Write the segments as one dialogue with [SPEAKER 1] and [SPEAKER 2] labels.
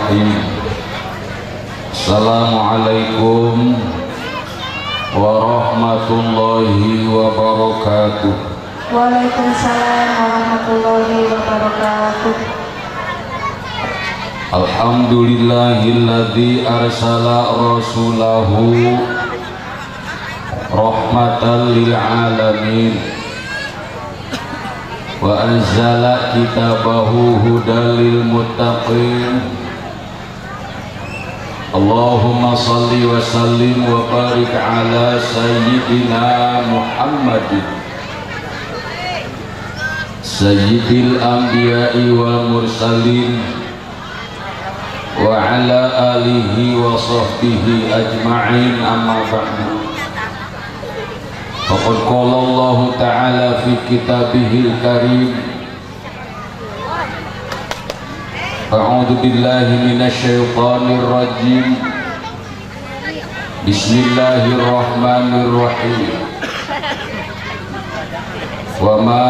[SPEAKER 1] Bismillahirrahmanirrahim. Assalamualaikum warahmatullahi wabarakatuh.
[SPEAKER 2] Waalaikumsalam warahmatullahi wabarakatuh.
[SPEAKER 1] Alhamdulillahilladzi arsala rasulahu rahmatan lil alamin wa anzala kitabahu hudal lil muttaqin. Allahumma salli wa sallim wa barik ala sayyidina Muhammadin sayyidil anbiya'i wal mursalin wa ala alihi wa sahbihi ajma'in, amma ba'du. Faqad qala Allah ta'ala fi kitabihil karim, a'udzu billahi minasy syaithanir rajim. Bismillahirrahmanirrahim. Wa ma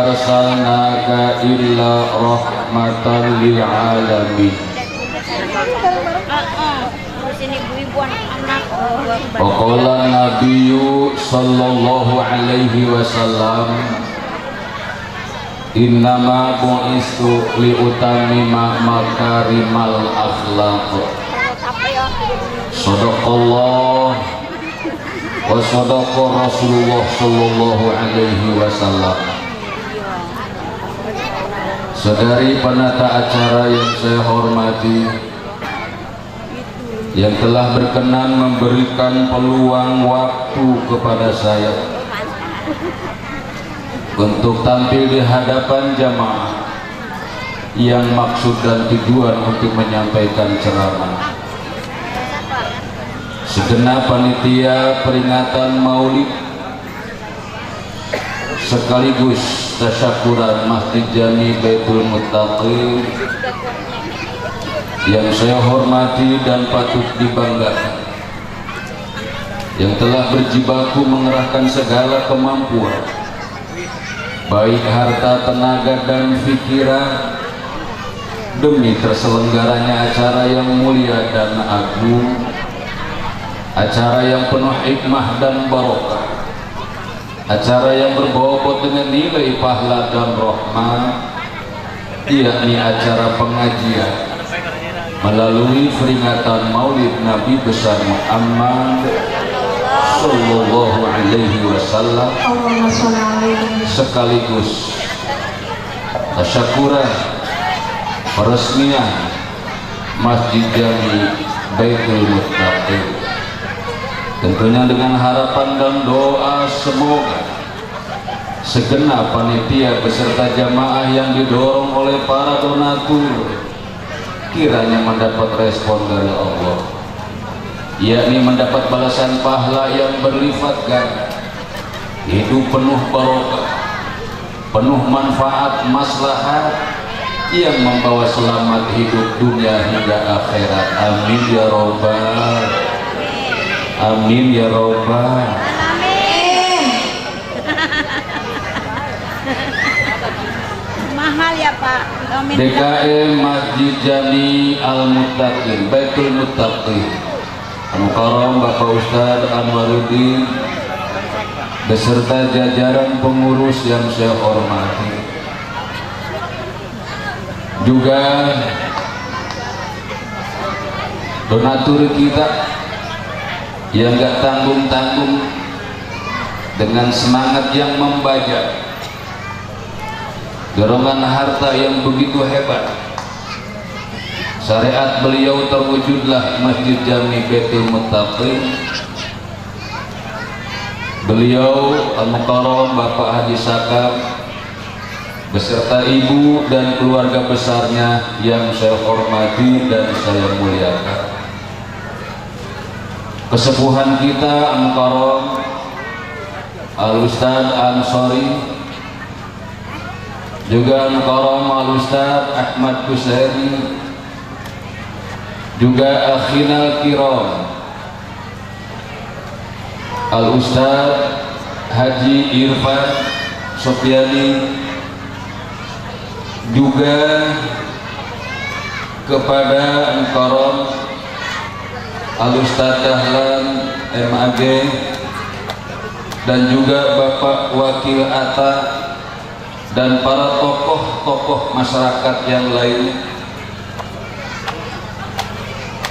[SPEAKER 1] arsalnaka illa rahmatan lil alamin. Wa qala nabiyyu sallallahu alaihi wasallam, innama bu'istu li utammima makarimal akhlaq. Shadaqallah wa shadaqa Rasulullah sallallahu alaihi wasallam. Saudari penata acara yang saya hormati, yang telah berkenan memberikan peluang waktu kepada saya untuk tampil di hadapan jamaah yang maksud dan tujuan untuk menyampaikan ceramah. Segenap panitia peringatan Maulid sekaligus tasyakuran Masjid Jami Baitul Muttaqin yang saya hormati dan patut dibanggakan, yang telah berjibaku mengerahkan segala kemampuan, baik harta, tenaga, dan pikiran demi terselenggaranya acara yang mulia dan agung, acara yang penuh hikmah dan barokah, acara yang berbobot dengan nilai pahala dan rahmat, yakni acara pengajian melalui peringatan Maulid Nabi besar Muhammad sallallahu alaihi wasallam, sekaligus tasyakuran peresmian Masjid Jami Baitul Muttaqin. Tentunya dengan harapan dan doa semoga segenap panitia beserta jamaah yang didorong oleh para donatur kiranya mendapat respon dari Allah, yakni mendapat balasan pahala yang berlipat ganda, hidup penuh barokah, penuh manfaat maslahat yang membawa selamat hidup dunia hingga akhirat. Amin ya robbal, amin ya robbal.
[SPEAKER 2] Mahal ya Pak.
[SPEAKER 1] DKM Masjid Jami Al-Muttaqin Baitul Muttaqin Al-Mukarram Bapak Ustadz Anwaruddin beserta jajaran pengurus yang saya hormati, juga donatur kita yang gak tanggung-tanggung dengan semangat yang membajak, dorongan harta yang begitu hebat. Syariat beliau terwujudlah Masjid Jami Baitul Muttaqin. Beliau Al-Mukarram Bapak Haji Sakab beserta ibu dan keluarga besarnya yang saya hormati dan saya muliakan. Kesepuhan kita Al-Mukarram Al-Ustadz Ansori, juga Al-Mukarram Al-Ustadz Ahmad Kusairi, juga akhinal kiram Al-Ustadz Haji Irfan Sofyani, juga kepada Al-Karam Al-Ustaz Dahlan MAG dan juga Bapak Wakil Atta dan para tokoh-tokoh masyarakat yang lain,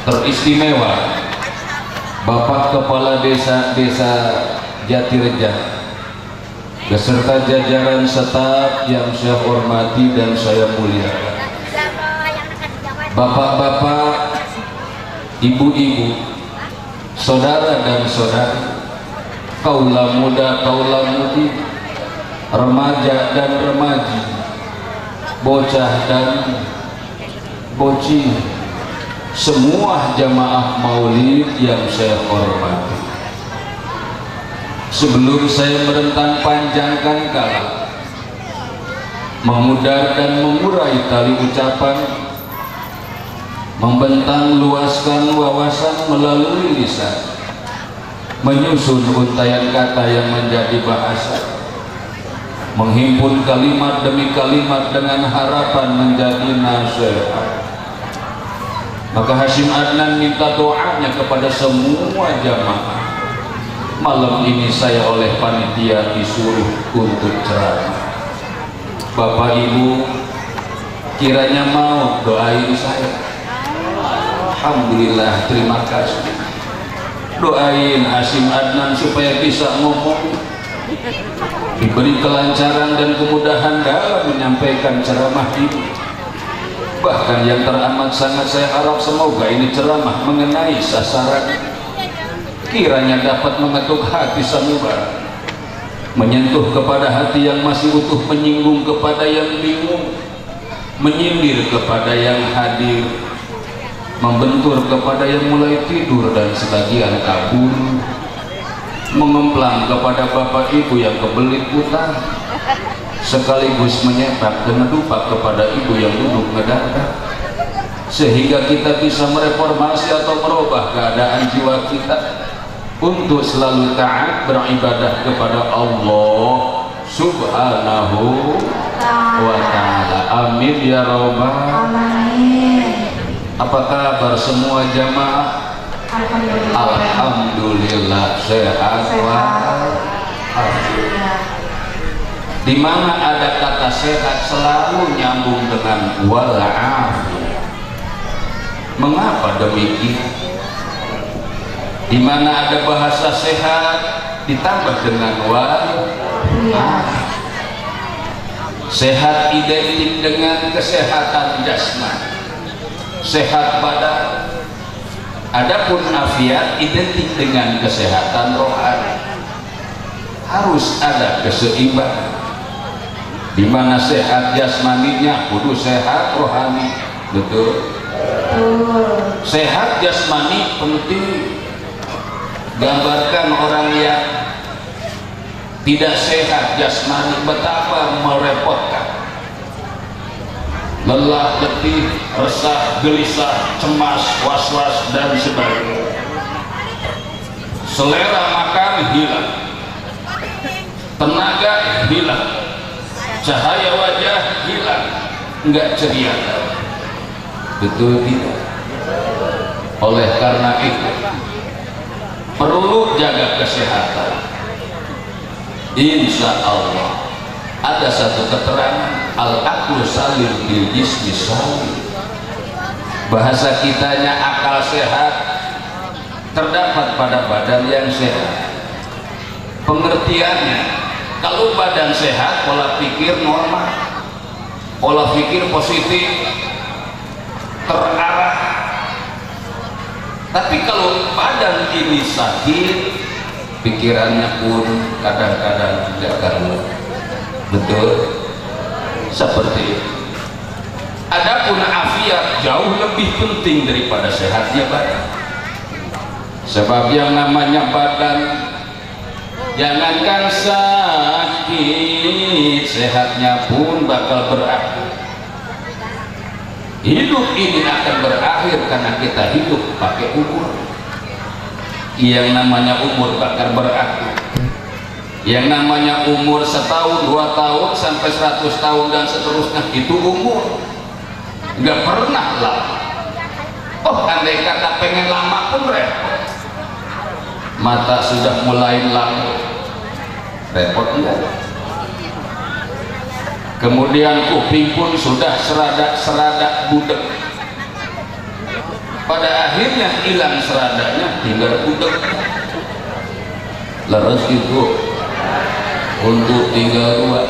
[SPEAKER 1] teristimewa Bapak Kepala Desa Jatireja beserta jajaran staf yang saya hormati dan saya muliakan, bapak-bapak, ibu-ibu, saudara dan saudari, kaula muda, kaula mudi, remaja dan remaji, bocah dan bocil, semua jamaah maulid yang saya hormati. Sebelum saya merentang panjangkan kala, memudar dan mengurai tali ucapan, membentang luaskan wawasan melalui lisan, menyusun untaian kata yang menjadi bahasa, menghimpun kalimat demi kalimat dengan harapan menjadi nasihat, maka Hasyim Adnan minta doanya kepada semua jamaah. Malam ini saya oleh panitia disuruh untuk ceramah. Bapak Ibu kiranya mau doain saya. Alhamdulillah, terima kasih. Doain Hasyim Adnan supaya bisa ngomong, diberi kelancaran dan kemudahan dalam menyampaikan ceramah ini. Bahkan yang teramat sangat saya harap semoga ini ceramah mengenai sasaran, kiranya dapat mengetuk hati sanubara, menyentuh kepada hati yang masih utuh, menyinggung kepada yang bingung, menyindir kepada yang hadir, membentur kepada yang mulai tidur dan sebagian kabur, mengemplang kepada bapak ibu yang kebelit utang, sekaligus menyepak dan medupak kepada ibu yang duduk ngedadak, sehingga kita bisa mereformasi atau merubah keadaan jiwa kita untuk selalu taat beribadah kepada Allah Subhanahu wa ta'ala. Amin ya rabbal alamin. Apa kabar semua jamaah? Alhamdulillah sehat walafiat. Di mana ada kata sehat selalu nyambung dengan walafiat. Mengapa demikian? Di mana ada bahasa sehat ditambah dengan walafiat. Sehat identik dengan kesehatan jasmani, sehat badan. Adapun afiat identik dengan kesehatan rohani. Harus ada keseimbangan. Di mana sehat jasmaninya kudu sehat rohani. Betul? Sehat jasmani penting. Gambarkan orang yang tidak sehat jasmani betapa merepotkan, lelah, letih, resah, gelisah, cemas, was-was dan sebagainya. Selera makan hilang, tenaga hilang, cahaya wajah hilang, enggak ceria. Betul tidak? Oleh karena itu perlu jaga kesehatan. Insya Allah ada satu keterangan al-aqlu salim bil jismi salim. Bahasa kitanya akal sehat terdapat pada badan yang sehat. Pengertiannya, kalau badan sehat pola pikir normal, pola pikir positif, terarah. Tapi kalau badan ini sakit, pikirannya pun kadang-kadang tidak karuan. Betul? Seperti itu. Adapun afiat jauh lebih penting daripada sehatnya badan. Sebab yang namanya badan, jangankan sakit, sehatnya pun bakal berakhir. Hidup ini akan berakhir karena kita hidup pakai umur. Yang namanya umur bakal berakhir. Yang namanya umur setahun, 2 tahun, sampai 100 tahun dan seterusnya, itu umur. Nggak pernah lama. orang dekat tak pengen lama pun repot. Mata sudah mulai lambat, repot enggak? Kemudian kuping pun sudah seradak budek. Pada akhirnya hilang seradaknya, tinggal budek. Leres itu untuk tinggal dua,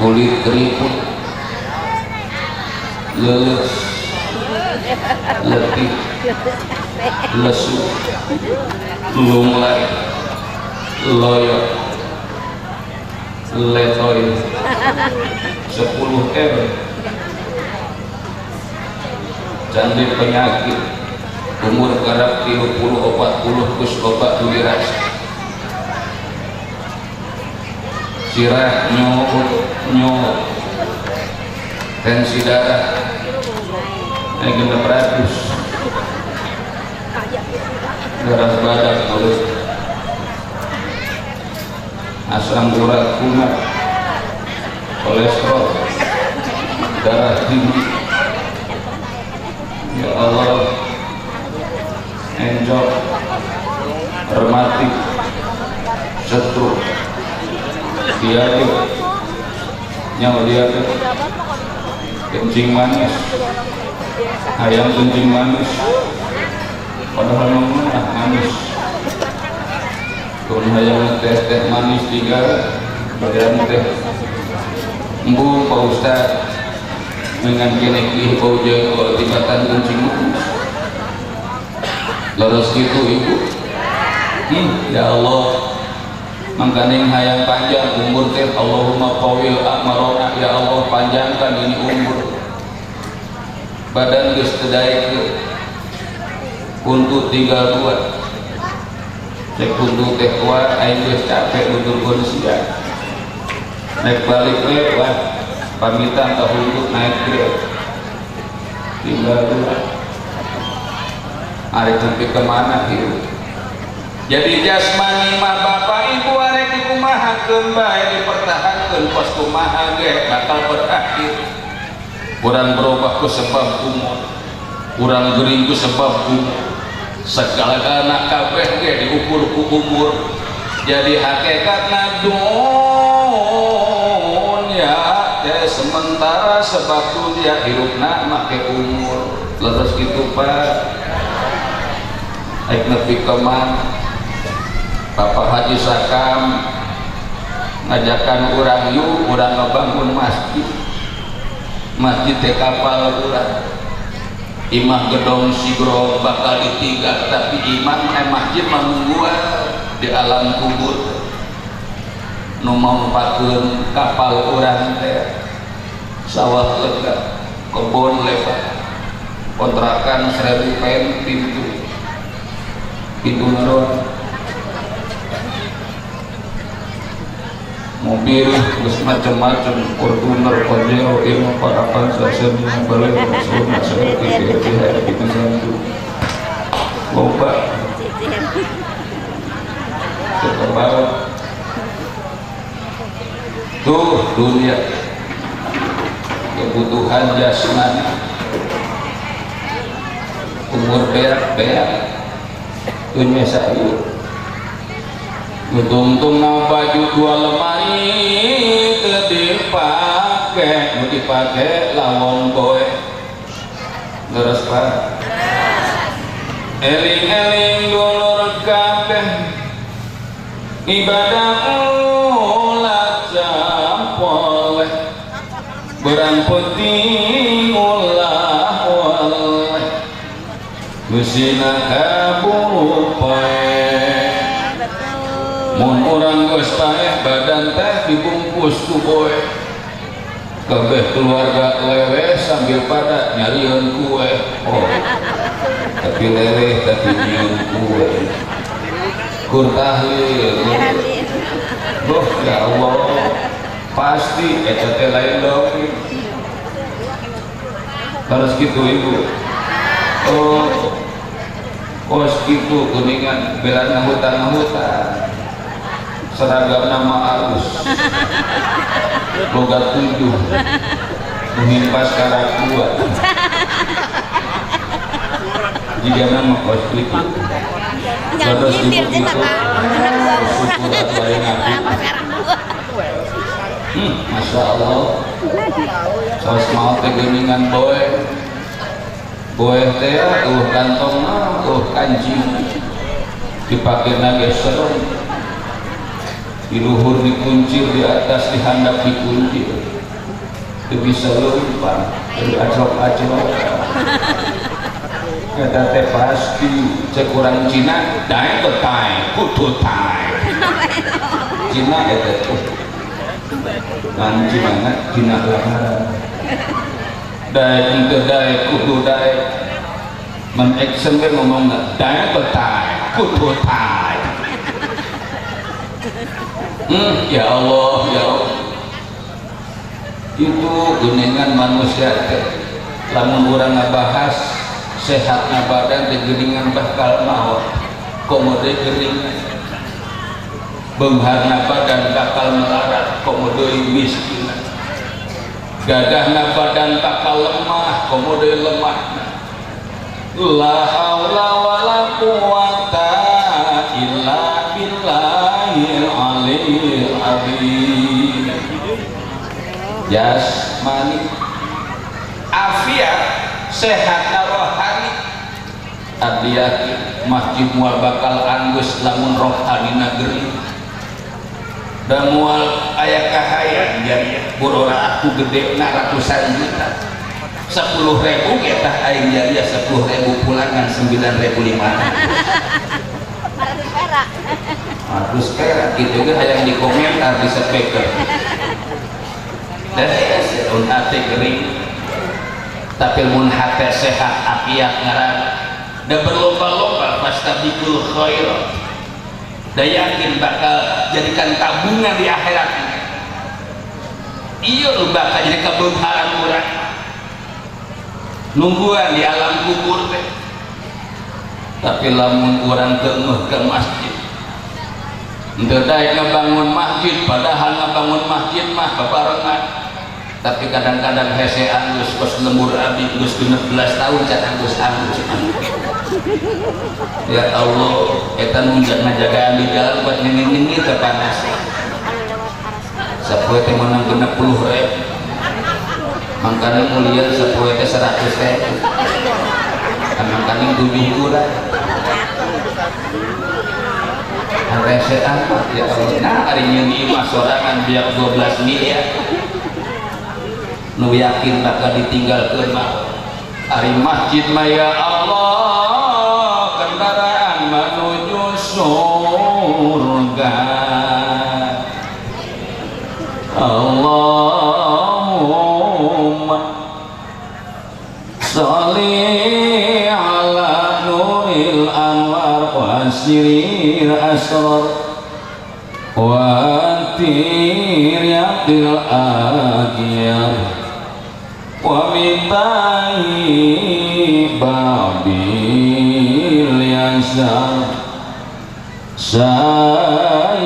[SPEAKER 1] kulit keriput, leles, letih, lesu, lunglai, loyo, letoy, 10 M, candi penyakit, umur garap 30-40 kus obat tuliras, sirah nyok, tensi darah naik 600, darah badan mulut, asam urat kumat, kolesterol, darah tinggi. Ya Allah, enjok, rematik, stroke, diabetes, nyawa diabetes, kencing manis, ayam kencing manis, padahal memang manis. Turun ayam teh manis 3 bagian teh. Embu Pak Ustad dengan kene ki bau jeung tibatan kencing manis. Leres gitu ibu. Ya Allah, mangkaning hayang panjang umur teh, Allahumma qawil amarona, ya Allah panjangkan ini umur. Badan geus teu daek untuk tinggal 2. Cek untuk teh kuat aing geus capek nuturkeun sia. Naik balik we wah pamitan ka untuk naik grade. Tinggal 2. Arek sampai kemana hidup? Jadi jasmani mah bapak ibu arek dikumahakeun bae dipertahankeun pos kumaha ge bakal berakhir. Urang berubah ku sebab umur, urang gering ku sebab umur, segala-galana kabeh ge diukur ku umur. Jadi hakikatna dunya teh sementara sebab dunia hirupna make umur. Leres kitu Pak. Aik nepi keman Bapak Haji Sakam ngajakan urang yuk urang ngebangun masjid teh kapal urang imah gedong sigro bakal ditinggal tapi imam masjid menungguan di alam kubur nu mampakeun kapal urang teh sawah lega kebon lebar kontrakan 1000 pen pintu naron mobil terus macam-macam Fortuner, Pajero, Irma, Parapan, Sasemi, Balai, Sona, seperti itu itu satu loba terbawa tuh dunia kebutuhan jasmani umur beak dunia sayur untung baju 2 lemari dipake lawon boy leres Pak eling-eling dulur kabeh ibadah ulah jampoleh berang penting ulah waleh Gusina kabuluh pae mun urang geus paeh badan teh dibungkus ku boe kabeh keluarga lewe sambil pada nyalieun kue oh tapi leleh tapi nyieun kue kur tahlil oh ya Allah pasti eta teh lain dongeng harus gitu ibu oh segitu kuningan bela nahutan seragam nama arus boga 7 menghimpas karak 2 jika nama kos klik terus
[SPEAKER 2] nyindir
[SPEAKER 1] ibu
[SPEAKER 2] kita
[SPEAKER 1] itu
[SPEAKER 2] Pak. Anak gua kurang.
[SPEAKER 1] syukur atuh ngaji.
[SPEAKER 2] Orang pacaran gua.
[SPEAKER 1] Masya Allah sos mau teh geuningan boe teh kantongna kancing dipake nage serem di luhur dikuncir, di atas dihandap dikuncir, itu bisa lupa dari acok-acok kata teh pasti cekurang Cina daeng betai kutu tai Cina eta tuh kan Cina lamaran daeng teu daeng kudu daeng men action ge ngomong daeng betai kutu tai. Ya Allah, ya Allah, itu geningan manusia teh lamun urang ngabahas sehatna badan teh geuningan bakal maot komode geuningan beungharna badan bakal melarat komode miskin gagahna badan bakal lemah komode lemah la haula wala quwata illa billahil aliyil azim. Jasmani afiat sehat rohani abdi masjid mual bakal anggus lamun rohani negeri dan mual aya kahayan jariah burora aku gede na ratusan juta 10.000 kita aing jariah 10.000 pulangan 9.500 100 perak gitu kan yang di komentar di speaker dan un hati kering tapi mun hati sehat apiat ngaran dan berlomba-lomba fastabiqul khairat dan yakin bakal jadikan tabungan di akhirat iya lu bakal jadi kebenaran murah nungguan di alam kubur teh tapi lamun orang tengah ke masjid untuk daya ngebangun masjid padahal ngebangun masjid mah kebarengan tapi kadang-kadang hese angus kos lembur abdi gus 16 tahun can angus ya Allah kita nunjuk ngajagaan di jalan buat nyengin-nyengin ke panas sepoe teh menang 60.000 mangkana mulia sepoe teh 100.000 mangkana 7 kurang rese amat ya Allah. Nah hari ini mah sorangan biar 12 miliar nu yakin bakal ditinggalkeun mah hari masjid mah ya Allah kendaraan menuju surga Allahumma sholli ala nuril anwar wa siril asrar wa tiryatil aghyar wa mitai babil yasar sayyidina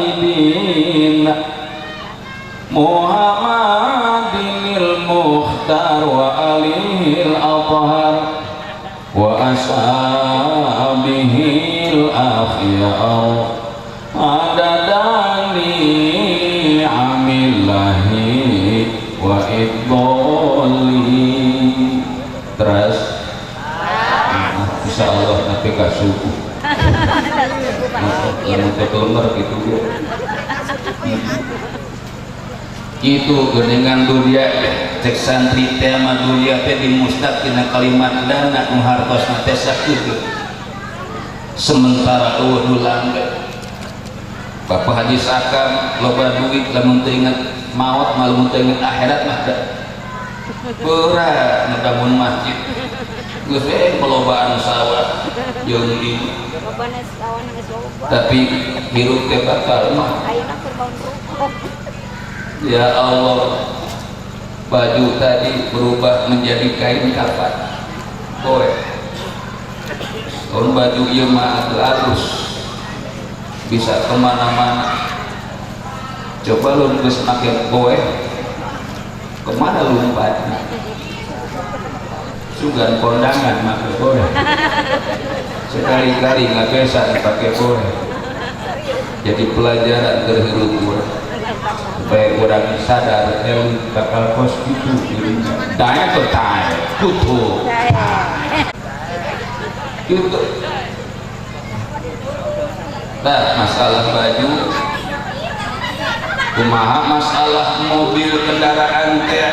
[SPEAKER 1] Muhammadinil mukhtar wa alihil athhar wa ashabihil akhyar adadani amillahi wa idoli terus insya Allah nanti ke subuh lalu kekelemar gitu ya itu geningan dunia cek santri tema dunia teh dimustaq tina kalimat dana nu hartosna teh sakieu sementara eueuh nu langge Bapak Haji Sakam loba duit lamun teu inget maut lamun teu inget akhirat mah da berat ngebangun masjid geus pelobaan sawah jeung di tapi hirup teh bakal mah ya Allah baju tadi berubah menjadi kain kafan boy baju ieu mah halus bisa kemana-mana coba lu geus make boy kemana lu lompatnya sugan kondangan make boy sekali-kali nggak bisa dipakai boleh jadi pelajaran terhirup kurang supaya kurang sadar bakal kos gitu daya total kutu gitu. Nah, masalah baju kumaha masalah mobil kendaraan teh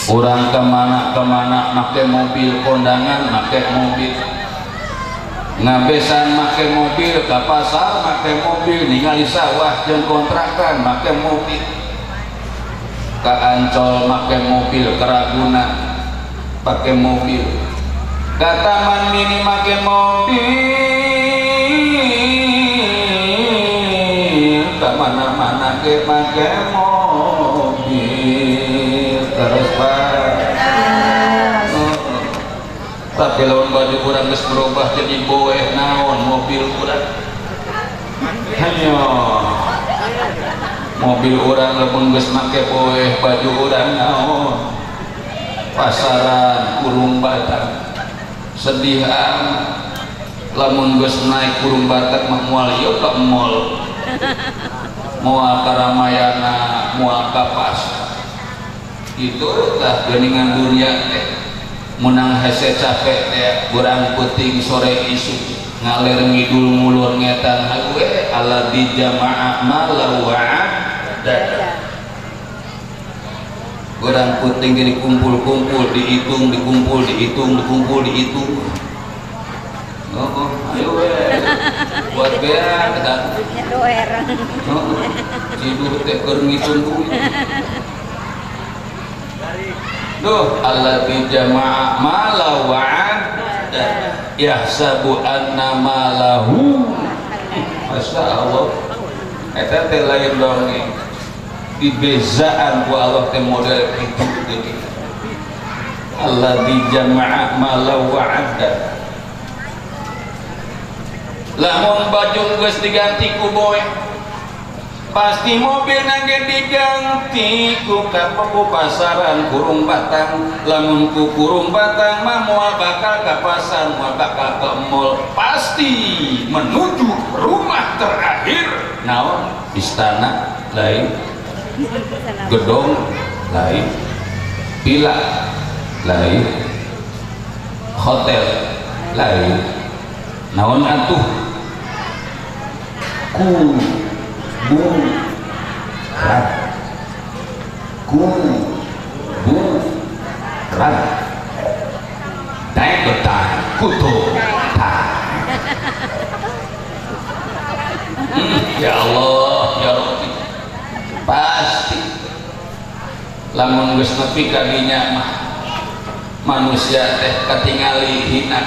[SPEAKER 1] orang kemana make mobil kondangan make mobil ngabesan make mobil ke pasar make mobil ningali sawah jeung kontrakan make mobil ke Ancol make mobil ke Ragunan pakai mobil ke Taman Mini make mobil ke mana-mana ke make mobil terus Pak. Tapi lawan baju kurang geus berubah jadi boeh naon mobil kurang hanya mobil orang lamun geus make boeh baju urang naon pasaran kurung batang sedihan lamun geus naik kurung batang mah moal ieu ka mall moal ka Ramayana moal ka pasar itu tah geuningan dunia teh menang hese capek teh kurang puting sore isu ngalir ngidul mulur ngetan hawe ala di jamaah malawa'ad dada kurang puting jadi kumpul-kumpul dihitung dikumpul dihitung dikumpul dihitung oh ayo buat bean kita tidur teh keur ngitung duit duh alladzi jama'a mala wa'adda yahsabu anna malahu masya Allah eta teh lain dongeng dibezaan ku Allah teh model itu deui alladzi jama'a mala wa'adda lamun baju geus diganti ku boy pasti mobil nangge diganti ku kapepu pasaran kurung batang lamun ku kurung batang mah moal bakal ke pasar moal bakal ke mall pasti menuju rumah terakhir naon istana lain gedong lain villa lain hotel lain naon atuh kuburan naik betah kutu ya Allah ya Rabbi pasti lamun geus nepi ka dinya mah manusia teh katingali hina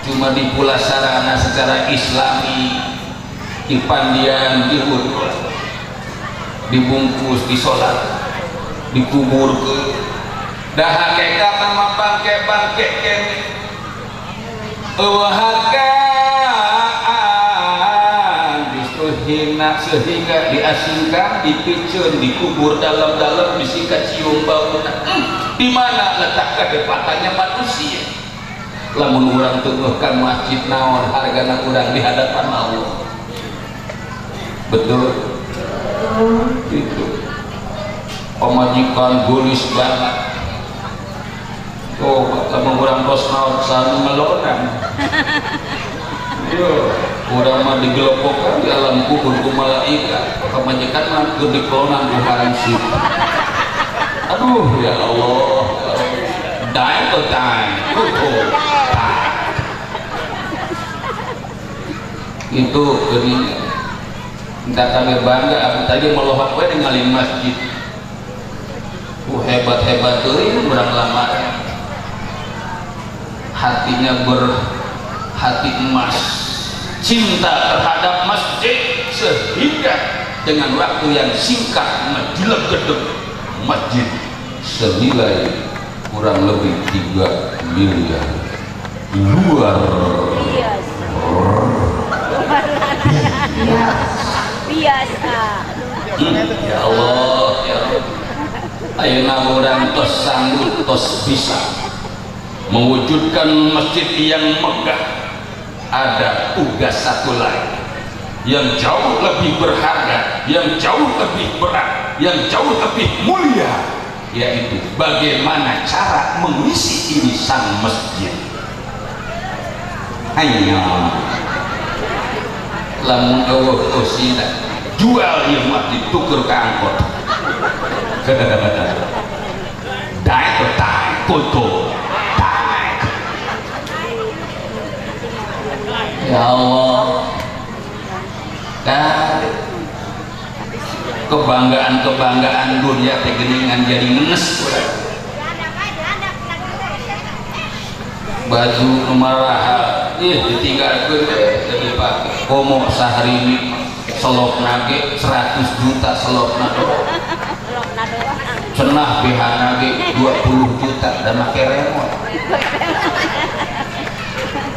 [SPEAKER 1] cuma dipulasarana secara islami dipandian dihur dibungkus disolat dikubur ke dah hakikat nama bangke-bangke kene justru hina sehingga diasingkan dipiceun dikubur dalam-dalam disikat cium bauna di mana letak kedepatannya manusia lamun urang teueuhkan masjid naon hargana urang di hadapan Allah betul itu pemajikan gulis banget oh lamun urang tos naon sanu ngelonan yo urang mah digelopokkan di alam kubur ku malaikat pemajikan mah keur dikelonan ku hansip aduh ya Allah die to die itu ini entah kami bangga aku tadi melohak we ningali masjid hebat-hebat teuing urang lama hatinya berhati emas cinta terhadap masjid sehingga dengan waktu yang singkat menjilek gedung masjid senilai kurang lebih 3 miliar luar
[SPEAKER 2] biasa
[SPEAKER 1] ya Allah ya ayeuna urang tos sanggup tos bisa mewujudkan masjid yang megah, ada tugas satu lagi yang jauh lebih berharga, yang jauh lebih berat, yang jauh lebih mulia, yaitu bagaimana cara mengisi ini sang masjid. Hanya lamun eueuh osina jual ieu mah dituker ka angkot. Daek to daek foto. Ya Allah, dan kebanggaan dunia teh geuningan jadi ngenes urang. Baju numaraha ditinggalkeun teh dipake komo saharimi selopna ge 100 juta selopna doang. Cenah behana ge 20 juta dan make remote.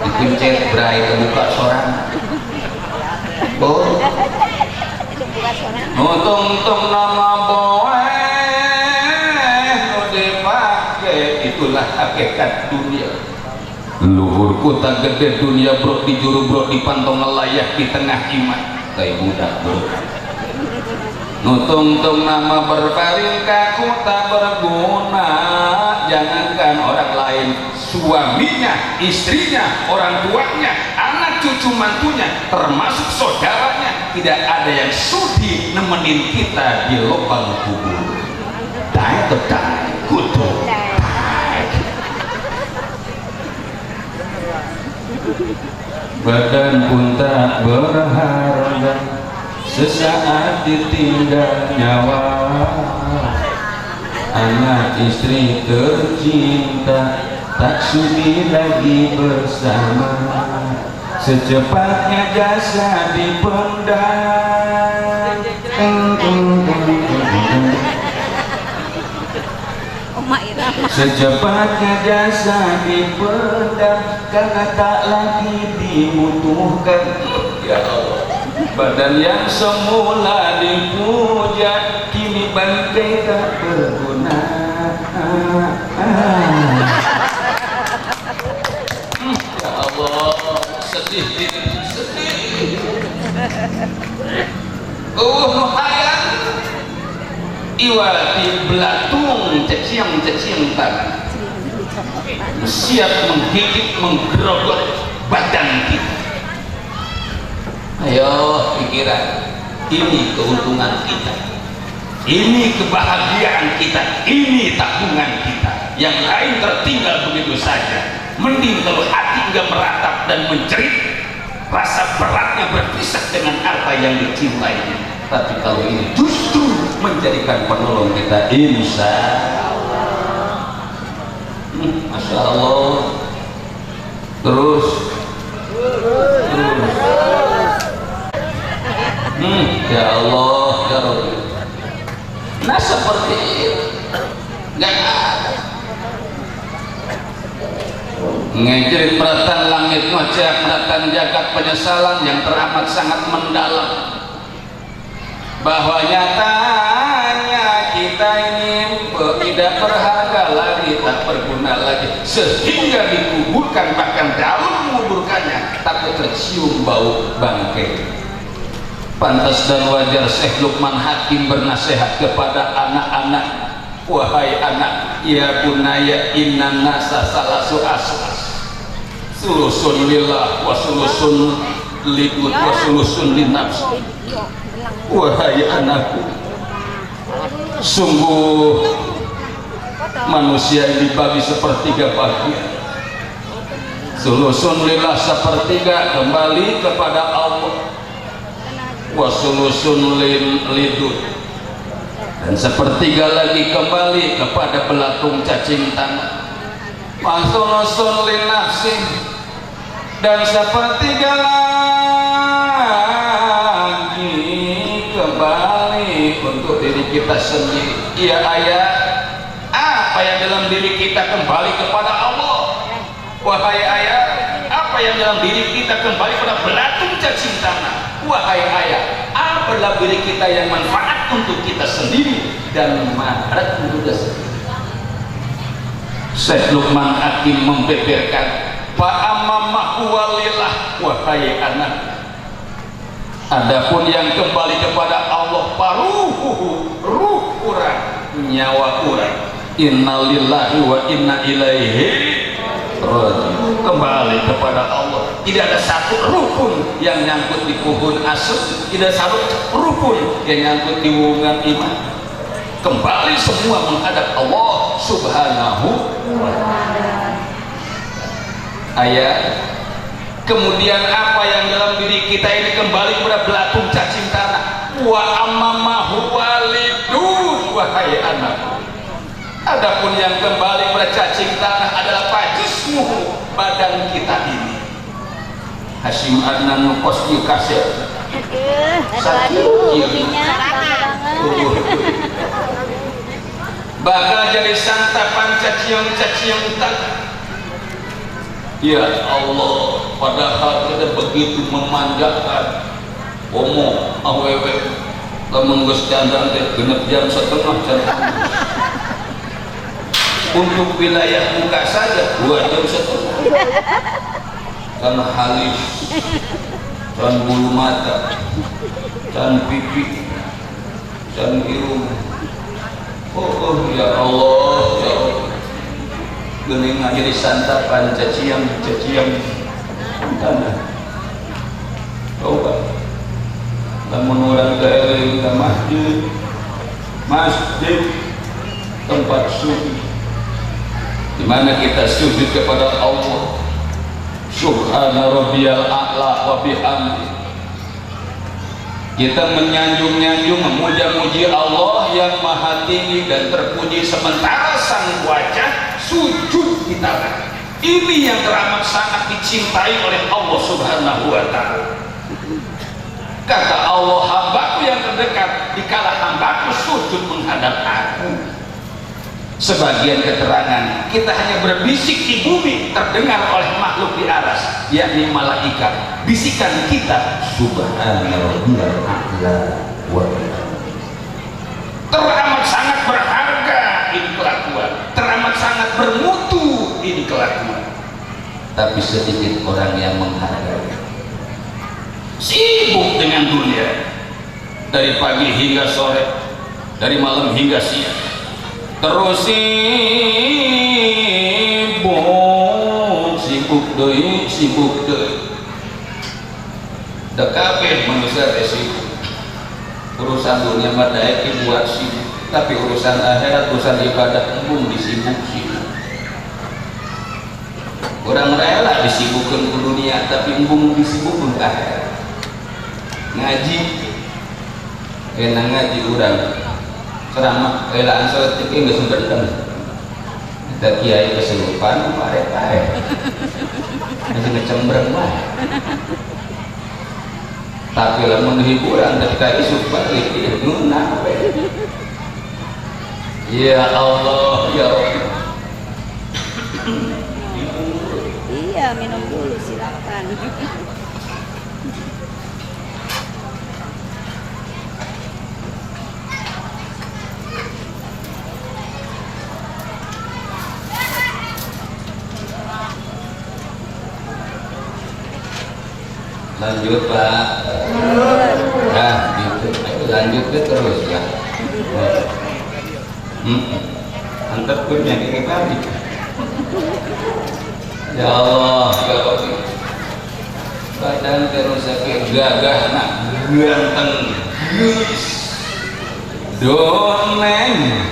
[SPEAKER 1] Dipencet brai kebuka sorangan. Oh. Untung nama boleh nu dipake, itulah hakikat dunia. Luhur kota gede dunia bro di juru bro di pantong ngelayah di tengah iman kayak budak bro. Nutung-tung nama berpaling kaku tak berguna, jangankan orang lain, suaminya, istrinya, orang tuanya, anak cucu mantunya, termasuk saudaranya, tidak ada yang sudi nemenin kita di lubang kubur. Daek daek kutu. Badan pun tak berharga, sesaat ditinggal nyawa. Anak istri tercinta tak sudi lagi bersama, secepatnya jasa dipendam. Secepatnya jasa dipendam karena tak lagi dibutuhkan. Ya Allah, badan yang semula dipuja kini bangkai tak berguna. Ya Allah, sedih. Hayang iwati belatung ceciang tangan siap menggigit menggerogot badan kita. Ayo pikiran, ini keuntungan kita, ini kebahagiaan kita, ini tabungan kita, yang lain tertinggal begitu saja. Mending kalau hati enggak meratap dan menjerit, rasa beratnya berpisah dengan harta yang dicintainya. Tapi kalau ini justru menjadikan penolong kita, insya Allah. Masya Allah. Terus ya Allah, ya Rabbi. Nah seperti itu nggak ada. Ngejerit meratan langit wajah, meratan jagat penyesalan yang teramat sangat mendalam, bahwa nyatanya kita ini tidak berharga lagi, tak berguna lagi, sehingga dikuburkan, bahkan dalam menguburkannya takut tercium bau bangkai. Pantas dan wajar Syekh Luqman Hakim bernasihat kepada anak-anak, wahai anak, ya bunaya innan nasa salasu aswas, sulusun lillah wa sulusun lidut wa sulusun linafs. Wahai anakku, sungguh manusia ini dibagi sepertiga bagian. Sulusun lillah, sepertiga kembali kepada Allah, wa sulusun lidut, dan sepertiga lagi kembali kepada belatung cacing tanah. Wa sulusun linafsi, dan sepertiga lagi kembali untuk diri kita sendiri. Iya ayah, apa yang dalam diri kita kembali kepada Allah? Wahai ayah, apa yang dalam diri kita kembali pada belatung cacing tanah? Wahai ayah, apa dalam diri kita yang manfaat untuk kita sendiri dan manfaat untuk kita sendiri? Syekh Luqman Hakim membeberkan, fa'amamahu walillah, wahai anak, adapun yang kembali kepada Allah paruhu, ruh kurang, nyawa kurang, innalillahi wa inna ilaihi raji'un, kembali kepada Allah. Tidak ada satu ruh pun yang nyangkut di pohon asem, tidak satu ruh pun yang nyangkut di wungan iman. Kembali semua menghadap Allah subhanahu wa ta'ala. Ayat. Kemudian apa yang dalam diri kita ini kembali kepada belatung cacing tanah. Wa ammamahu walidun, wahai anak, adapun yang kembali kepada cacing tanah adalah fajismuhu, badan kita ini. Hasyim Adnan Nukos di kasir
[SPEAKER 2] Aduh, kupingnya
[SPEAKER 1] bakal jadi santapan caciong tak. Ya Allah, padahal kita begitu memanjakan omong awewe lamun geus dandan teh genep jam setengah jam. Untuk wilayah muka saja 2 jam setengah. Karena halus, dan bulu mata, dan pipi, dan hidung. Oh ya Allah, ya Allah, gening jadi santapan caciam tanah. Coba lamun urang teh ke masjid tempat sujud, di mana kita sujud kepada Allah subhana rabbiyal a'la wa bihamdi. Kita menyanjung-nyanjung, memuja-muji Allah yang maha tinggi dan terpuji, sementara sang wajah sujud di tanah. Ini yang teramat sangat dicintai oleh Allah subhanahu wa ta'ala. Kata Allah, hambaku yang terdekat dikala hambaku sujud menghadap aku. Sebagian keterangan, kita hanya berbisik di bumi, terdengar oleh makhluk di atas, yakni malaikat. Bisikan kita subhanallahil a'la wa bihamdihi. Teramat sangat berharga ini kelakuan, teramat sangat bermutu ini kelakuan. Tapi sedikit orang yang menghargai. Sibuk dengan dunia, dari pagi hingga sore, dari malam hingga siang, terus sibuk deui. Da kabeh manusia teh sibuk. Urusan dunia mah daek dibuat sibuk, tapi urusan akhirat, urusan ibadah embung disibuk-sibuk. Orang rela disibukkan ke dunia, tapi embung disibukkan ke akhirat. Ngaji, kena ngaji urang. Ceramah relaan sholat itu nggak sumberkan. Kita kiai keselupan, pare-pare masih ngecembreng mah. Tapi lamun hiburan ketika isu balik nuna. Ya Allah, ya Allah.
[SPEAKER 2] Iya, minum dulu silakan.
[SPEAKER 1] Lanjut Pak. Nah gitu, lanjut terus ya. Antar punya ini balik. Ya Allah, ya Allah. Badan terus sakit gagah nak ganteng geus doneng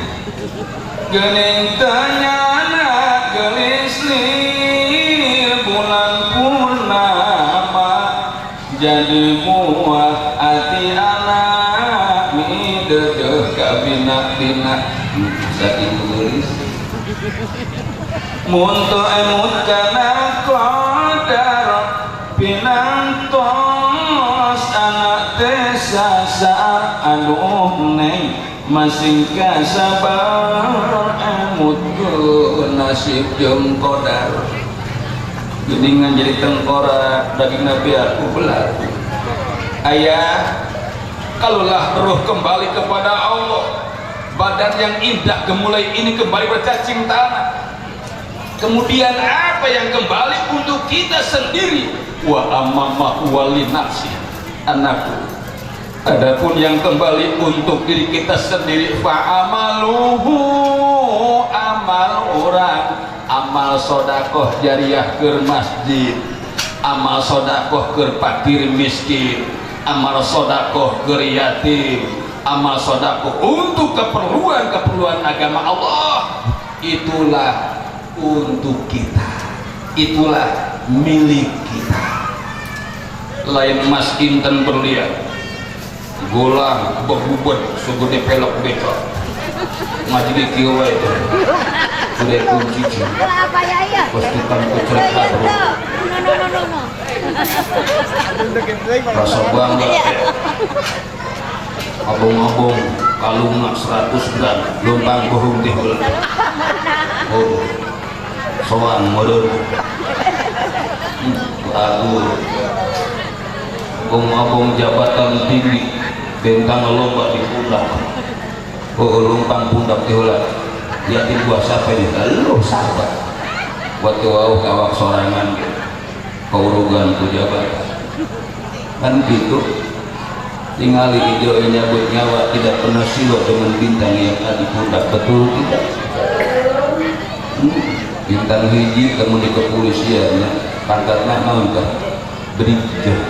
[SPEAKER 1] gening tanyana gelis lir bulan purnama jadi muah hati anak mideuh kabinak-binak saking tulis muntu emut kana qadar pinantos anak teh sasar aduh neng masing kasabar emut nasib jeung qadar geningan jadi tengkorak daging nabi aku belatu. Ayah, kalaulah roh kembali kepada Allah, badan yang indah gemulai ini kembali bercacing tanah, Kemudian apa yang kembali untuk kita sendiri? Wa amamah wali nafsi, anakku. Adapun yang kembali untuk diri kita sendiri, fa'amaluhu, amal orang, amal sodakoh jariah ke masjid, amal sodakoh ke fakir miskin, amal sodakoh ke yatim, amal sodakoh untuk keperluan agama Allah. Itulah untuk kita, itulah milik kita. Lain mas inten berlian golang berbubut segede pelok becok ngaji di kiwa itu udah kunci
[SPEAKER 2] Apa ya?
[SPEAKER 1] pastikan kecerita bro rasa bangga abong-abong kalungna 100 gram lumpang bohong teh oh soang modern aku abong jabatan tinggi bentang lomba di pundak oh lumpang pundak diulah yakin gua siapa ini lu sahabat waktu wau kawak sorangan kaurugan ku jabatan kan gitu tinggal hijau nyabut nyawa tidak pernah silo dengan bintang yang ada di pundak betul tidak bintang hiji kamu di kepolisian pangkatnya naon kan brigjen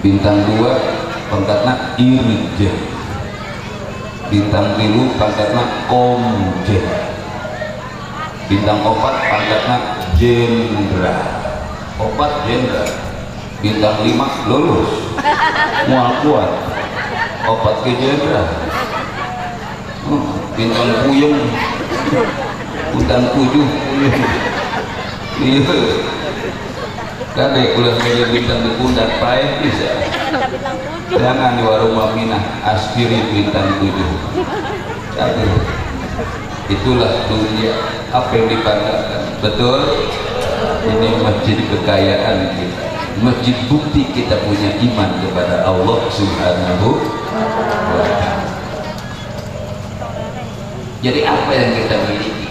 [SPEAKER 1] bintang 2 pangkatnya irjen bintang 3 pangkatnya komjen bintang 4 pangkatnya jenderal 4 jenderal bintang 5 lulus mual kuat 4 ke jenderal bintang puyung bintang 7 iya kadek ulah meja bintang di pundak paeh bisa jangan di warung Maminah aspirin bintang 7 jadi itulah dunia apa yang dipandangkan betul ini masjid kekayaan kita masjid bukti kita punya iman kepada Allah Subhanahu wa ta'ala. Jadi apa yang kita miliki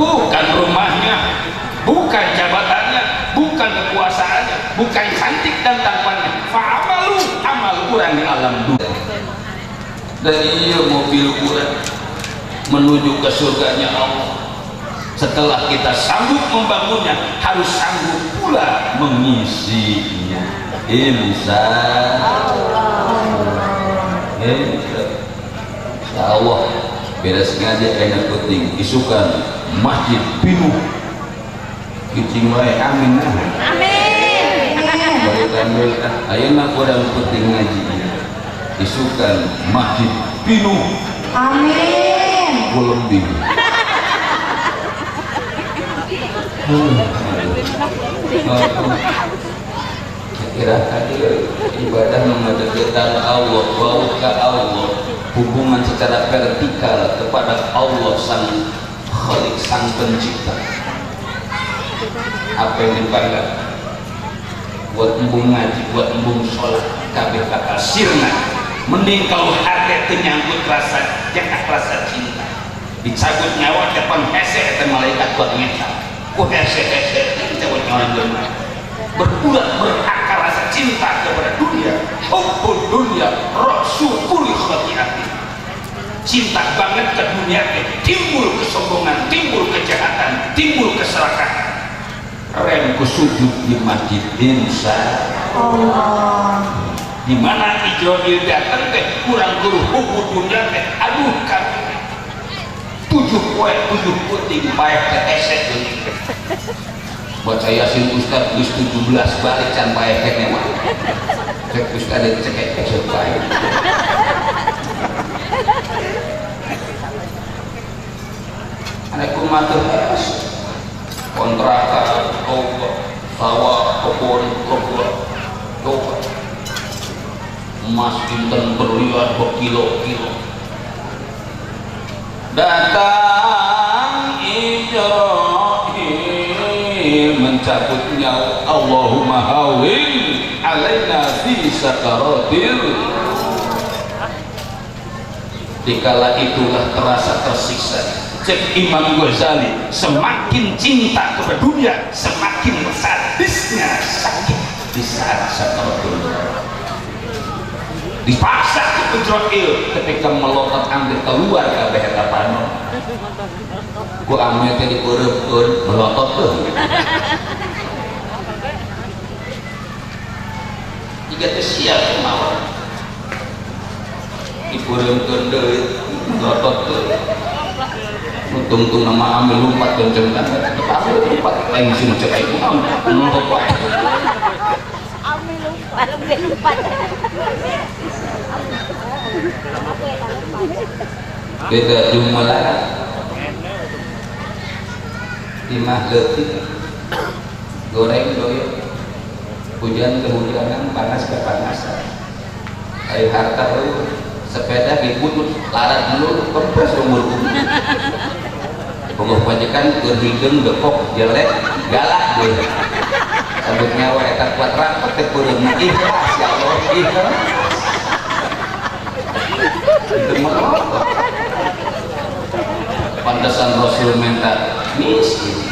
[SPEAKER 1] bukan rumahnya, bukan jabatannya, bukan kekuasaannya, bukan cantik dan tampannya. Fa'amalu, amal kurang di alam dunia. Dari mobil kurang menuju ke surganya Allah. Setelah kita sanggup membangunnya, harus sanggup pula mengisinya. Insya Allah. Beda sengaja enak penting isukan masjid pinuh kicing wae amin amin ayeuna kurang penting ngaji isukan masjid pinuh amin golembing kira ibadah mendekat Allah bau ke Allah hubungan secara vertikal kepada Allah sang Khalik, sang pencipta. Apa yang dipandang buat embung ngaji, buat embung sholat kabeh bakal sirna. Mending kalau hati ternyangkut rasa jangan rasa cinta dicabut nyawa depan hese eta malaikat buat ngecap ku hese dicabut nyawa jelema berulat berakar rasa cinta kepada dunia hubbud dunia rasul kulli khati'ati cinta banget ke dunia timbul kesombongan, timbul kejahatan, timbul keserakahan rem sujud di masjid insya Allah di mana Ijroil datang teh kurang guru hubbud dunia teh aduh kami 7 poe 7 puting baik ke esek buat saya Yasin Ustaz bis 17 balik can baik ke mah cek Ustaz ada cek esek baik ada kumatur kontrakan obat sawah kebun obat emas inten berlian berkilo-kilo datang Ijroil mencabut nyawa Allahumma hawin alaina fi sakaratil dikala itulah terasa tersiksa Cek Imam Ghazali, semakin cinta kepada dunia semakin sadisnya sakit di saat sakaratul maut. Dipaksa ke Israel ketika melotot ambil keluar kabeh eta panon. Ku ame teh dipeureupkeun melotot teh. Jika teh siap mawon. Dipeureupkeun deui melotot teh. Untung-untung nama ambil lompat kenceng kan. Tapi lompat lain sing cek ieu melotot wae. Beda jumlah timah letik goreng doyok hujan kehujanan panas kepanasan air harta lu sepeda dibutut larat dulu kempes umur pengurus pajekan kerhideng depok jelek galak deh sabut nyawa eta kuat rapat ke kurun ikhlas ya Allah ikhlas itu melotot pantesan Rasul minta miskin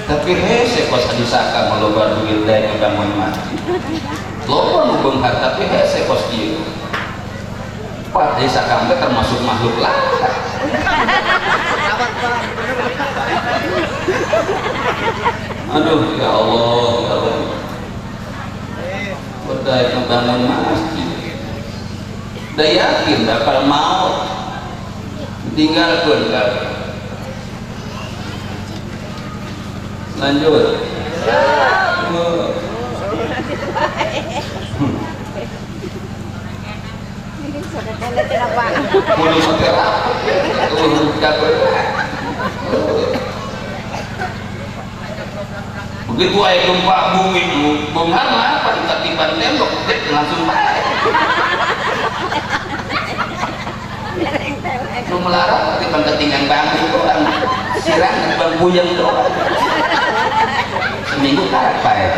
[SPEAKER 1] tapi hese pas disaka melobar duit daya ngebangun masjid loba nu beunghar tapi hese kos ieu pas disaka teh termasuk makhluk langka aduh ya Allah ya Allah berdaya ngebangun masjid dah yakin bakal maut tinggalkan kan lanjut begitu air gempa bumi bunga apa dikatiban tembok langsung balik nu melarang ketimbang ketinggalan bambu doang sirang ketimbang buyang doang seminggu apa ya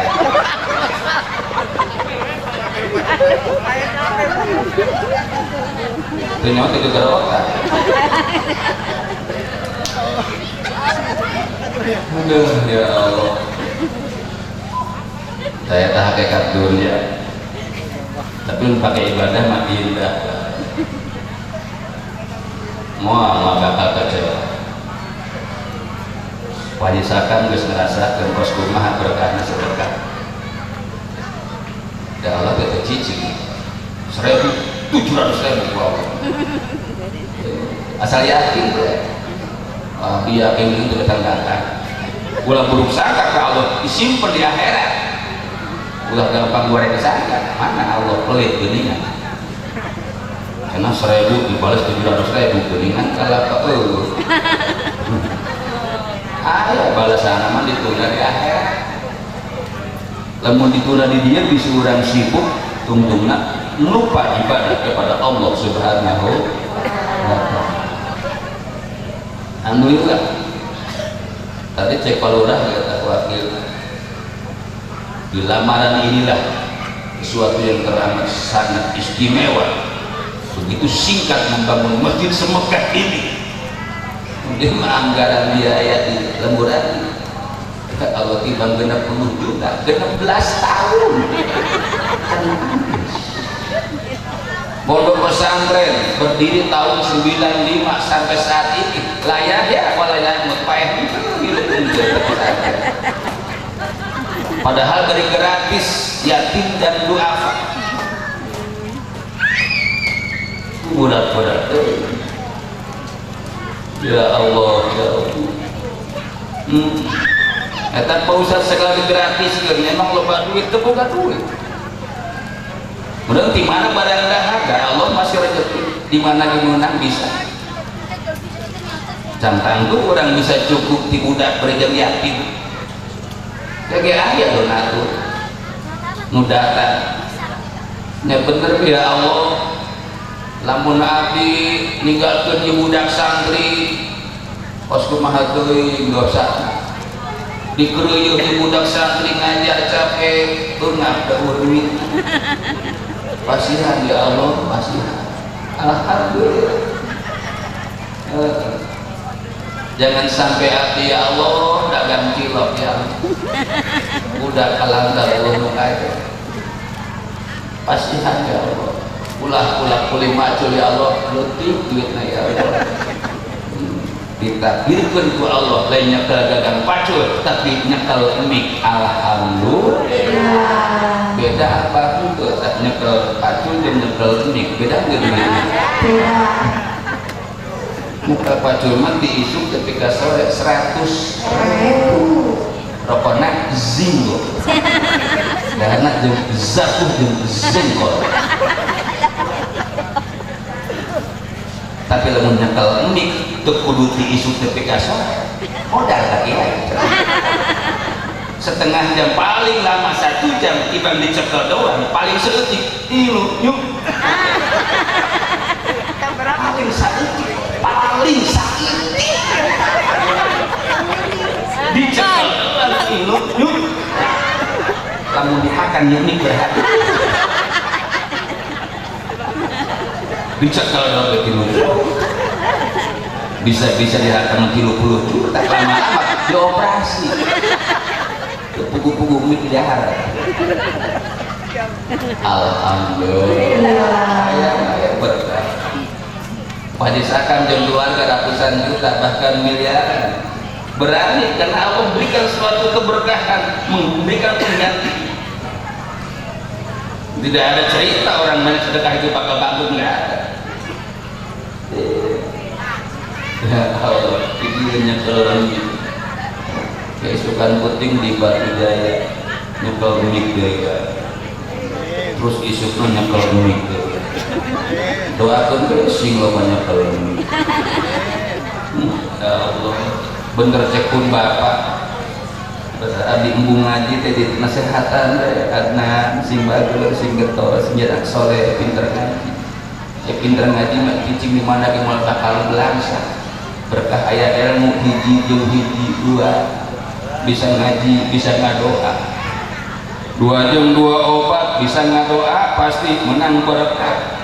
[SPEAKER 1] ternyata itu gerokan aduh ya Allah saya tak hakikat dunia tapi pakai ibadah mah indah mau bakal kecewa wajisakan geus ngerasakeun kos kumaha berkahna sedekah da Allah teh cicing 1.700.000 wow. Asal yakin dia yakin itu datang-datang ulah buruk sangka ke Allah disimpan di akhirat ulah gampang goreng sangka mana Allah pelit geuningan karena 1.000 dibalas 700.000 geuningan kalau ke ayo balasan mah ditunda di akhirat lamun ditunda di dia bisa urang sibuk tungtungna lupa ibadah kepada Allah Subhanahu wa ta'ala. Alhamdulillah tadi cek palurah kata wakil di lamaran inilah sesuatu yang teramat sangat istimewa begitu singkat membangun masjid semegah ini kemudian anggaran biaya di lemburan Allah timbang 60 juta 16 tahun pondok pesantren berdiri tahun 95 sampai saat ini layak ya apa layak mutpain padahal dari gratis yatim dan duafa budak-budak ya Allah ya Allah eta pausat sekali gratis memang loba duit teu boga duit mudah di mana barang dahaga Allah masih rezeki di mana dimenang bisa jam tangguh orang bisa cukup di budak berjam yatim kayak aya donatur nu datang nya bener ya Allah lamun abdi ninggalkeun ieu budak santri kos kumaha teuing dosa dikeroyeuh di budak santri ngajar capek beungat teu duit pasihan ya Allah pasihan alhamdulillah Jangan sampai hati ya Allah dagang cilok ya udah kalantar ulung aja pasti hanya Allah ulah kuli macul ya Allah letih duitnya ya Allah ditakdirkan ku Allah lain nyekel gagang pacul tapi nyekel mik alhamdulillah beda apa itu nyekel pacul dan nyekel mik beda nggak beda muka pacul mah diisuk ketika sore 100.000 rokoknya zinggo karena jam zatuh jam zengkol tapi lamun nyekel mik teu kudu diisuk ketika sore modal lagi setengah jam paling lama 1 jam ibang dicekel doang paling seetik ilu yuk paling sakit dicekel doang ilu yuk kamu dihakan unik berhati dicekel doang ilu bisa dihakan 30 juta lama-lama dioperasi pugu-pugu mik dihara alhamdulillah ya berkah wadisakan jam keluarga ratusan juta bahkan miliaran berani karena Allah memberikan suatu keberkahan memberikan pengganti tidak ada cerita orang main sedekah itu bakal bangkrut nggak ada ya Allah pikirannya kelam keisukan puting di Batu Jaya nyekel mik gaya terus isuknya nyekel mik gaya doakan ke sing lo nyekel mik ya Allah bener cekun bapak abdi embung ngaji teh di nasehatan karena sing bagus sing getol sing jarak soleh pinter ngaji pinter ngaji mah cicing di mana ke mal bakal belangsa berkah aya ilmu hiji jeung hiji dua bisa ngaji bisa ngadoa 2 jam 2 obat bisa ngadoa pasti menang berkat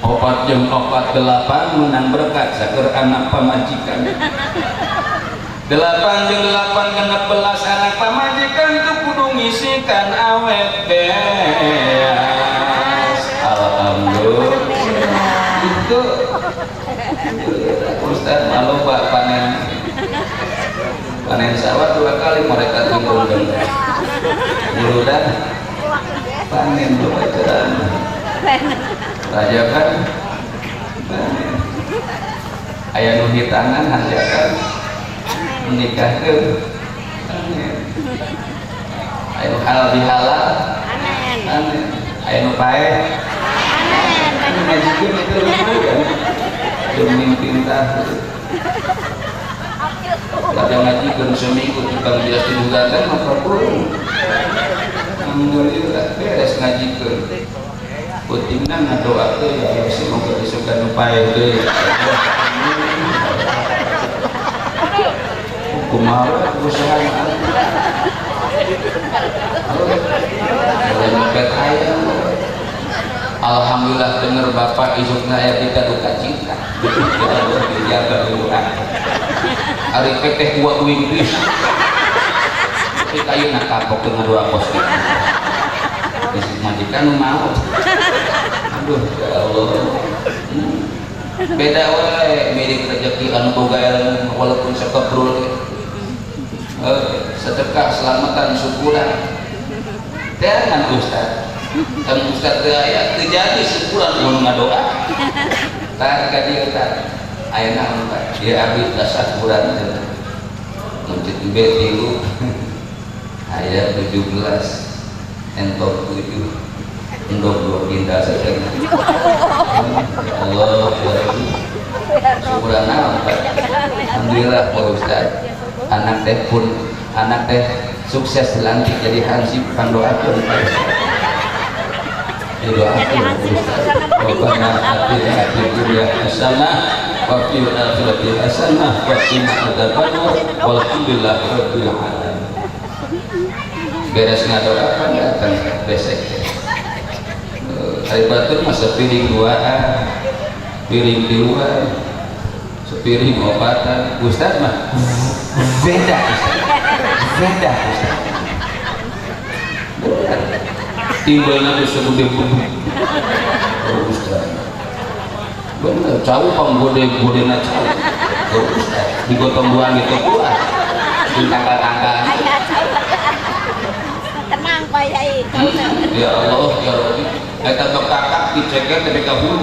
[SPEAKER 1] 4 jam 4 8 menang berkat sakur anak pamajikan 8 jam 8 genep belas anak pamajikan tuh kudu ngisikan awet beas alhamdulillah itu Ustaz malu pak panen sawah 2 kali mereka tinggal dulu dan panen dulu ajaran raja kan panen ayah nuhi tangan hajakan menikah ke ayah halal bihalal amin ayah nupae amin ngajikan itu lumayan demi pintar kadang ngajikan seminggu tukang jelas di Uganda maka pun alhamdulillah beres ngajikan putingna ngadoa ke ya Allah semoga disukan upaya ke kumaha usaha alhamdulillah dengar bapak isukna aya kita duka cita dijaga doa ari teteh gua Inggris tapi kayu nak kapok dengan doa pos disik majikan mau aduh ya Allah beda wae milik rezeki anu boga ilmu walaupun sekebrul sedekah selamatan syukuran jangan Ustaz kan Ustaz aya terjadi syukuran mun ngadoa tah ka dieu tah aya naon Pak dia abdi syukuran muncul be tilu aya 17 entok 7 endok 2 pindah saja Allah syukuran naon Pak alhamdulillah Pak Ustaz anak teh sukses lantik jadi hansip kan doakeun doakeun Rabbana atina fid dunya hasanah wa fil akhirati hasanah wa qina adzabannar walhamdulillahi rabbil alamin beres ngadoakan datang besek hari batur masa piring 2 piring 2 sepiring obatan. Ustaz mah beda Ustaz, beda Ustaz. Timbulnya disebut oh Ustaz bener cau panggode-godena cau oh Ustaz digotong buang gitu kuat di tangga-tangga
[SPEAKER 2] tenang Pak Yai.
[SPEAKER 1] ya Allah ya Rabbi eta kakak diceker tapi kabur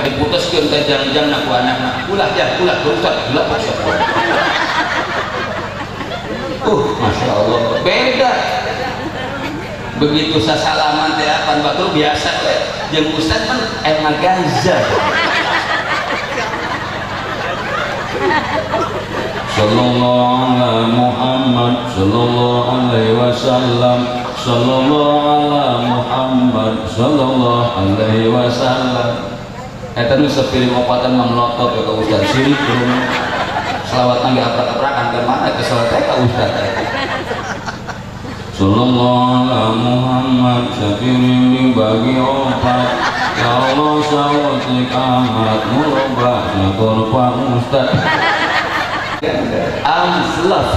[SPEAKER 1] diputuskeun teh jangan aku anak ulah ya ulah Ustaz ulah Masya Allah. Masya Allah beda begitu sasalaman teh pan batur biasa we jeung Ustaz mah emang gaza sallallahu alaihi Muhammad sallallahu alaihi wasallam sallallahu alaihi Muhammad sallallahu alaihi wasallam eta nu sepiring opatan manglotot ya ka Ustaz sirik belum selawat nangge aprak-aprakan ke mana ke salat ka Ustaz sallallahu alaihi Muhammad sepiring dibagi opat ya Allah sawatik amat murabah syukur Pak Ustaz amslaf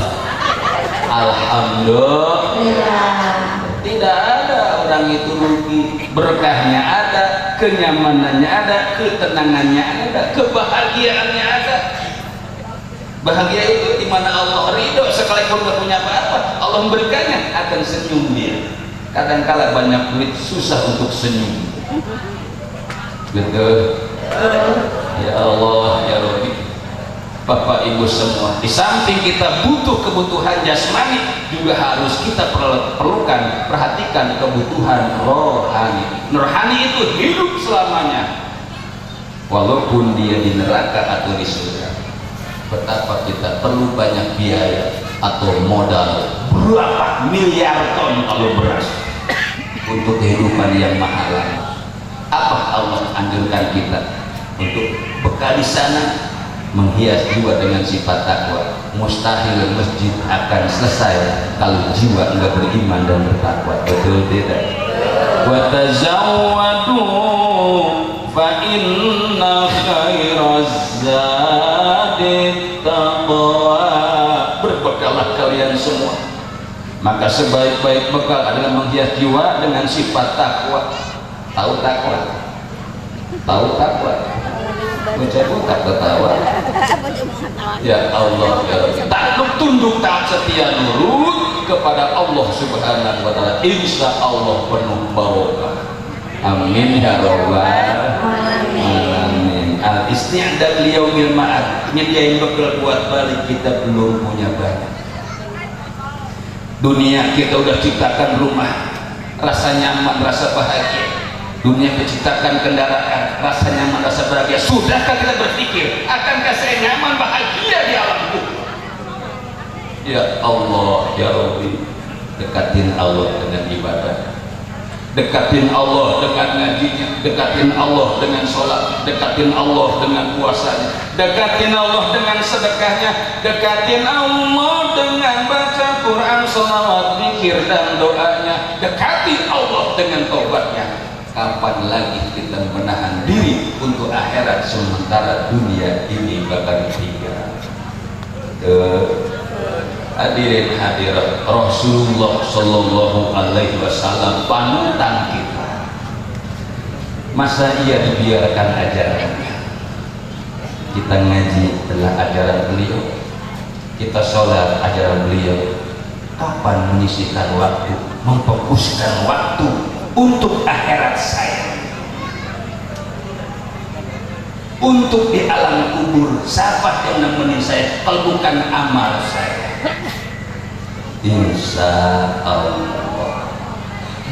[SPEAKER 1] alhamdulillah tidak ada orang itu rugi berkahnya ada kenyamanannya ada ketenangannya ada kebahagiaannya ada. Bahagia itu di mana Allah ridho sekalipun gak punya apa-apa Allah memberikannya akan senyum dia. Kadangkala banyak duit susah untuk senyum. Betul. Ya Allah ya Rabbi. Bapak Ibu semua, di samping kita butuh kebutuhan jasmani juga harus kita perlukan perhatikan kebutuhan rohani. Rohani itu hidup selamanya walaupun dia di neraka atau di surga. Betapa kita perlu banyak biaya atau modal berapa miliar ton kalau beras untuk kehidupan yang mahal. Apa Allah anjurkan kita untuk bekal di sana menghias jiwa dengan sifat takwa. Mustahil masjid akan selesai kalau jiwa enggak beriman dan bertakwa. Betul tidak? Wa tazawwadu fa inna khairaz zadi taqwa. Berbekalah kalian semua, maka sebaik-baik bekal adalah menghias jiwa dengan sifat takwa. Tahu takwa? Tahu takwa? Mencoba tak ketawa. Ya Allah ya Rabbi. Takluk tunduk taat setia nurut kepada Allah Subhanahu wa taala. Insya Allah penuh barokah. Amin ya rabbal alamin. Al isti'dad li yaumil ma'ad. Nyediain bekal buat balik kita belum punya banyak. Dunia kita udah ciptakan rumah, rasa nyaman, rasa bahagia. Dunia menciptakan kendaraan, rasa nyaman, rasa bahagia. Sudahkah kita berpikir, akankah saya nyaman bahagia di alam kubur? Ya Allah ya Rabbi, dekatin Allah dengan ibadah, dekatin Allah dengan ngajinya, dekatin Allah dengan sholat, dekatin Allah dengan puasanya, dekatin Allah dengan sedekahnya, dekatin Allah dengan baca Quran, sholawat, zikir dan doanya, dekatin Allah dengan taubatnya. Kapan lagi kita menahan diri untuk akhirat sementara dunia ini bakal tinggal? Hadirin hadirat, Rasulullah Sallallahu Alaihi Wasallam panutan kita. Masa ia dibiarkan ajarannya? Kita ngaji adalah ajaran beliau, kita sholat ajaran beliau. Kapan menyisihkan waktu, memfokuskan waktu untuk akhirat saya, untuk di alam kubur? Siapa yang nemenin saya kalau bukan amal saya? Insya Allah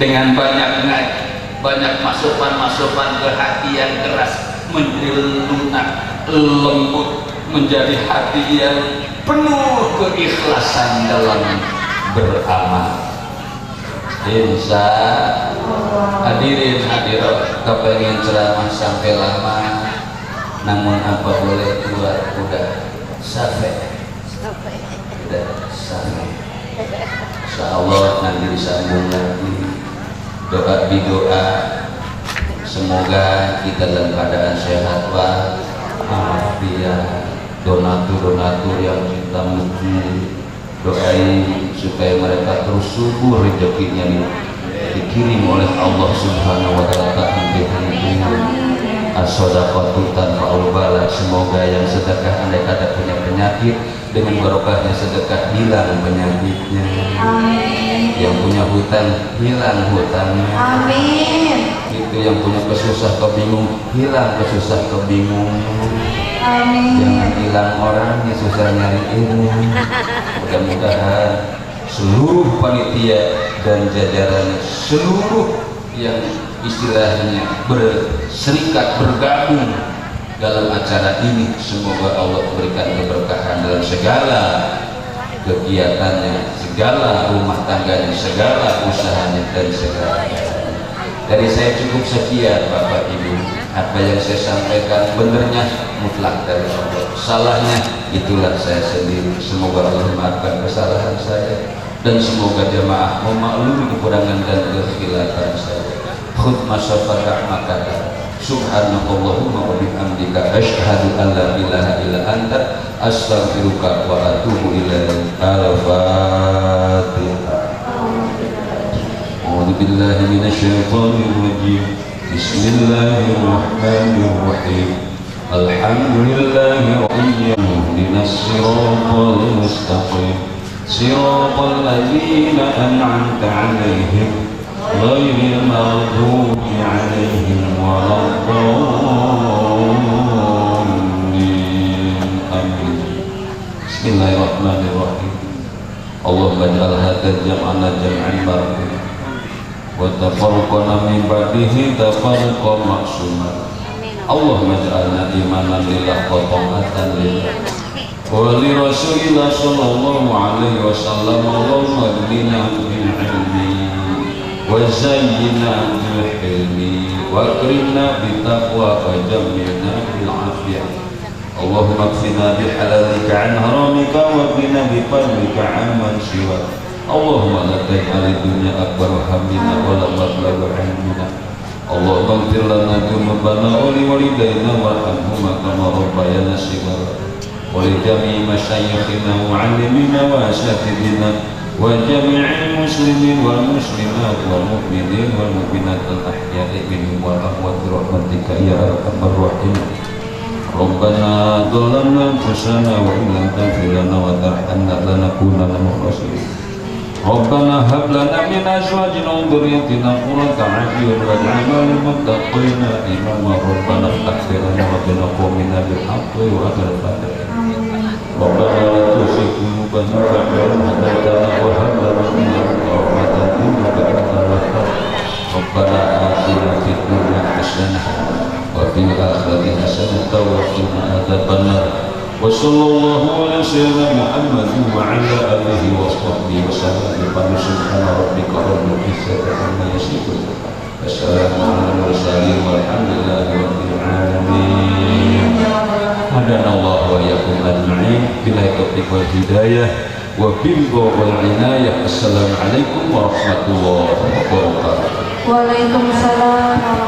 [SPEAKER 1] dengan banyak ngaji, banyak masukan-masukan ke hati yang keras, menjadi lunak, lembut, menjadi hati yang penuh keikhlasan dalam beramal. Insya hadirin hadirat, kepengen ceramah sampai lama, namun apa boleh buat udah sampai Insya Allah nanti disambung lagi doa bidoa Semoga kita dalam keadaan sehat walafiat. Donatur yang kita muji, doain supaya mereka terus subur rezekinya dikirim oleh Allah Subhanahu wa taala henti-henti. As-shadaqatu tanfa'ul bala. Semoga yang sedekah andai kata punya penyakit, dengan barokahnya sedekah hilang penyakitnya.
[SPEAKER 3] Amin.
[SPEAKER 1] Yang punya hutang hilang hutangnya.
[SPEAKER 3] Amin.
[SPEAKER 1] Itu yang punya kesusah kebingung hilang kesusah kebingung.
[SPEAKER 3] Amin.
[SPEAKER 1] Jangan hilang orangnya susah nyariinnya. Mudah-mudahan seluruh panitia dan jajaran seluruh yang istilahnya berserikat bergabung dalam acara ini, semoga Allah berikan keberkahan dalam segala kegiatannya, segala rumah tangganya, segala usahanya, dan segala. Dari saya cukup sekian Bapak Ibu. Apa yang saya sampaikan benernya mutlak dari Allah, salahnya itulah saya sendiri. Semoga Allah memaafkan kesalahan saya, dan semoga jemaah memaklumi kekurangan dan kekhilafan saya. Khutbah syafaat makata subhanakallahumma wa bihamdika asyhadu an la ilaha illa anta astaghfiruka wa atubu ilaik. Al-Fatihah. A'udzu billahi minasyaitonir rajim. Bismillahirrahmanirrahim. Alhamdulillahi rabbil ihdinas siratal mustaqim siratal ladzina an'amta 'alaihim ghairil maghdubi 'alaihim waladdallin. Amin. Bismillahirrahmanirrahim. Allahumma ij'al hadzal jam'ana jam'an barakah wa tafarraqna min ba'dihi tafarruqan ma'suman. Allahumma ij'alna imanan lillah wa ta'atan lillah wa li rasulillah sallallahu alaihi wasallam. Allahumma hdina bil ilmi wa zayyinna bil hilmi wa akrimna bit taqwa wa jammilna bil afiyah. Allahumma kfina bi halalika an haramika wa qina bi fadlika amman siwak. Allahumma la taj'al dunya akbar hammina wa la mablagha ilmina. Allahumma ighfir lana dzunubana wa li walidayna warhamhuma kama rabbayana shighara wa li jami'i masyayikhina wa 'allimina wa asatidina wa jami'il muslimin wal muslimat wal mu'minin wal mu'minat al ahya'i minhum wal amwat bi rahmatika ya arhamar rahimin. Rabbana dhalamna anfusana wa in lam taghfir lana wa tarhamna lanakunanna minal khasirin. Rabbana hab lana min azwajina wa dhurriyyatina qurrata a'yun waj'alna lil muttaqina imama. Rabbana ighfir lana wa qina qawmina bil haqqi wa atal fatiha. Rabbana la tuzigh qulubana ba'da idh hadaytana wa hab lana min ladunka rahmatan innaka antal wahhab. Rabbana atina fid dunya hasanah wa fil akhirati hasanah wa qina adzabannar. Wa sallallahu ala sayyidina Muhammad wa ala alihi wa sahbihi wa sallam. Subhana rabbika rabbil izzati amma yasifun. Wassalamu ala mursalin walhamdulillahi rabbil alamin. Hadanallahu wa iyyakum ajma'in bila taufiq wal hidayah wa bil wal inayah. Assalamualaikum warahmatullahi wabarakatuh.
[SPEAKER 3] Waalaikumsalam.